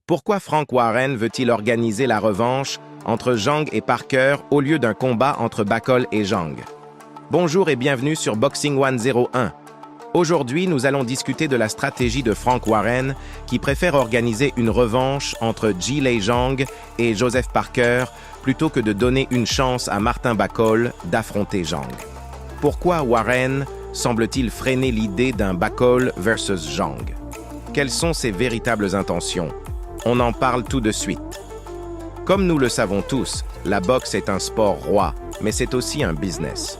Pourquoi Frank Warren veut-il organiser la revanche entre Zhang et Parker au lieu d'un combat entre Bacol et Zhang? Bonjour et bienvenue sur Boxing 101. Aujourd'hui, nous allons discuter de la stratégie de Frank Warren qui préfère organiser une revanche entre Zhilei Zhang et Joseph Parker plutôt que de donner une chance à Martin Bacol d'affronter Zhang. Pourquoi Warren semble-t-il freiner l'idée d'un Bacol versus Zhang? Quelles sont ses véritables intentions? On en parle tout de suite. Comme nous le savons tous, la boxe est un sport roi, mais c'est aussi un business.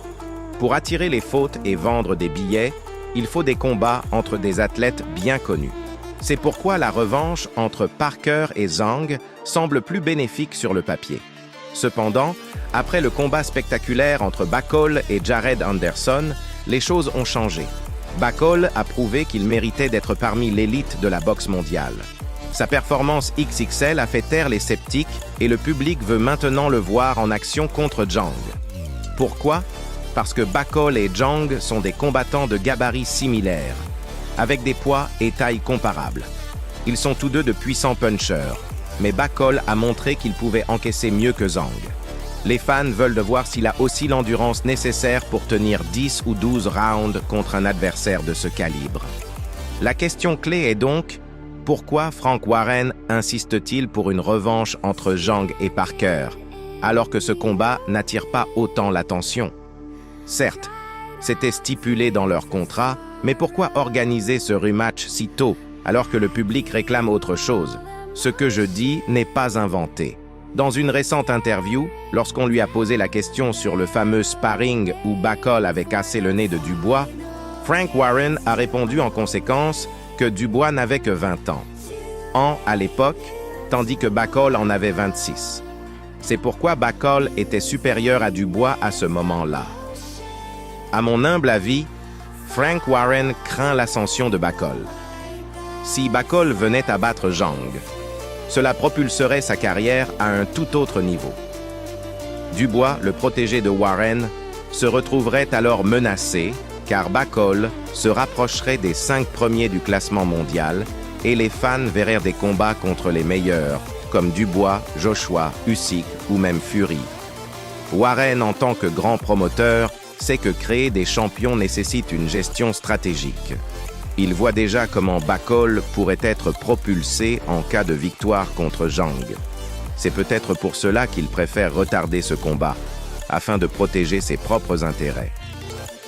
Pour attirer les fautes et vendre des billets, il faut des combats entre des athlètes bien connus. C'est pourquoi la revanche entre Parker et Zhang semble plus bénéfique sur le papier. Cependant, après le combat spectaculaire entre Bacol et Jared Anderson, les choses ont changé. Bacol a prouvé qu'il méritait d'être parmi l'élite de la boxe mondiale. Sa performance XXL a fait taire les sceptiques et le public veut maintenant le voir en action contre Zhang. Pourquoi? Parce que Bacol et Zhang sont des combattants de gabarits similaires, avec des poids et tailles comparables. Ils sont tous deux de puissants punchers, mais Bacol a montré qu'il pouvait encaisser mieux que Zhang. Les fans veulent voir s'il a aussi l'endurance nécessaire pour tenir 10 ou 12 rounds contre un adversaire de ce calibre. La question clé est donc, pourquoi Frank Warren insiste-t-il pour une revanche entre Zhang et Parker, alors que ce combat n'attire pas autant l'attention? Certes, c'était stipulé dans leur contrat, mais pourquoi organiser ce rematch si tôt, alors que le public réclame autre chose? Ce que je dis n'est pas inventé. Dans une récente interview, lorsqu'on lui a posé la question sur le fameux sparring où Bacol avait cassé le nez de Dubois, Frank Warren a répondu en conséquence que Dubois n'avait que 20 ans, à l'époque, tandis que Bacol en avait 26. C'est pourquoi Bacol était supérieur à Dubois à ce moment-là. À mon humble avis, Frank Warren craint l'ascension de Bacol. Si Bacol venait à battre Zhang, cela propulserait sa carrière à un tout autre niveau. Dubois, le protégé de Warren, se retrouverait alors menacé car Bacol se rapprocherait des 5 premiers du classement mondial et les fans verraient des combats contre les meilleurs, comme Dubois, Joshua, Usyk ou même Fury. Warren, en tant que grand promoteur, sait que créer des champions nécessite une gestion stratégique. Il voit déjà comment Bacol pourrait être propulsé en cas de victoire contre Zhang. C'est peut-être pour cela qu'il préfère retarder ce combat, afin de protéger ses propres intérêts.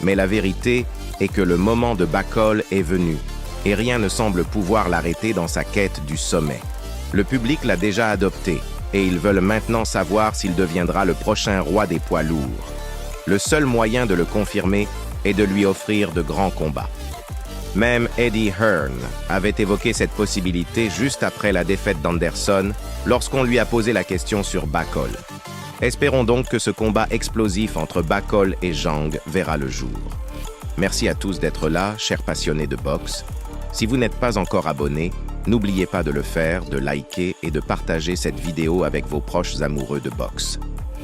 Mais la vérité est que le moment de Bacol est venu, et rien ne semble pouvoir l'arrêter dans sa quête du sommet. Le public l'a déjà adopté, et ils veulent maintenant savoir s'il deviendra le prochain roi des poids lourds. Le seul moyen de le confirmer est de lui offrir de grands combats. Même Eddie Hearn avait évoqué cette possibilité juste après la défaite d'Anderson lorsqu'on lui a posé la question sur Bacol. Espérons donc que ce combat explosif entre Bacol et Zhang verra le jour. Merci à tous d'être là, chers passionnés de boxe. Si vous n'êtes pas encore abonné, n'oubliez pas de le faire, de liker et de partager cette vidéo avec vos proches amoureux de boxe.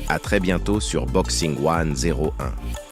À très bientôt sur Boxing 101.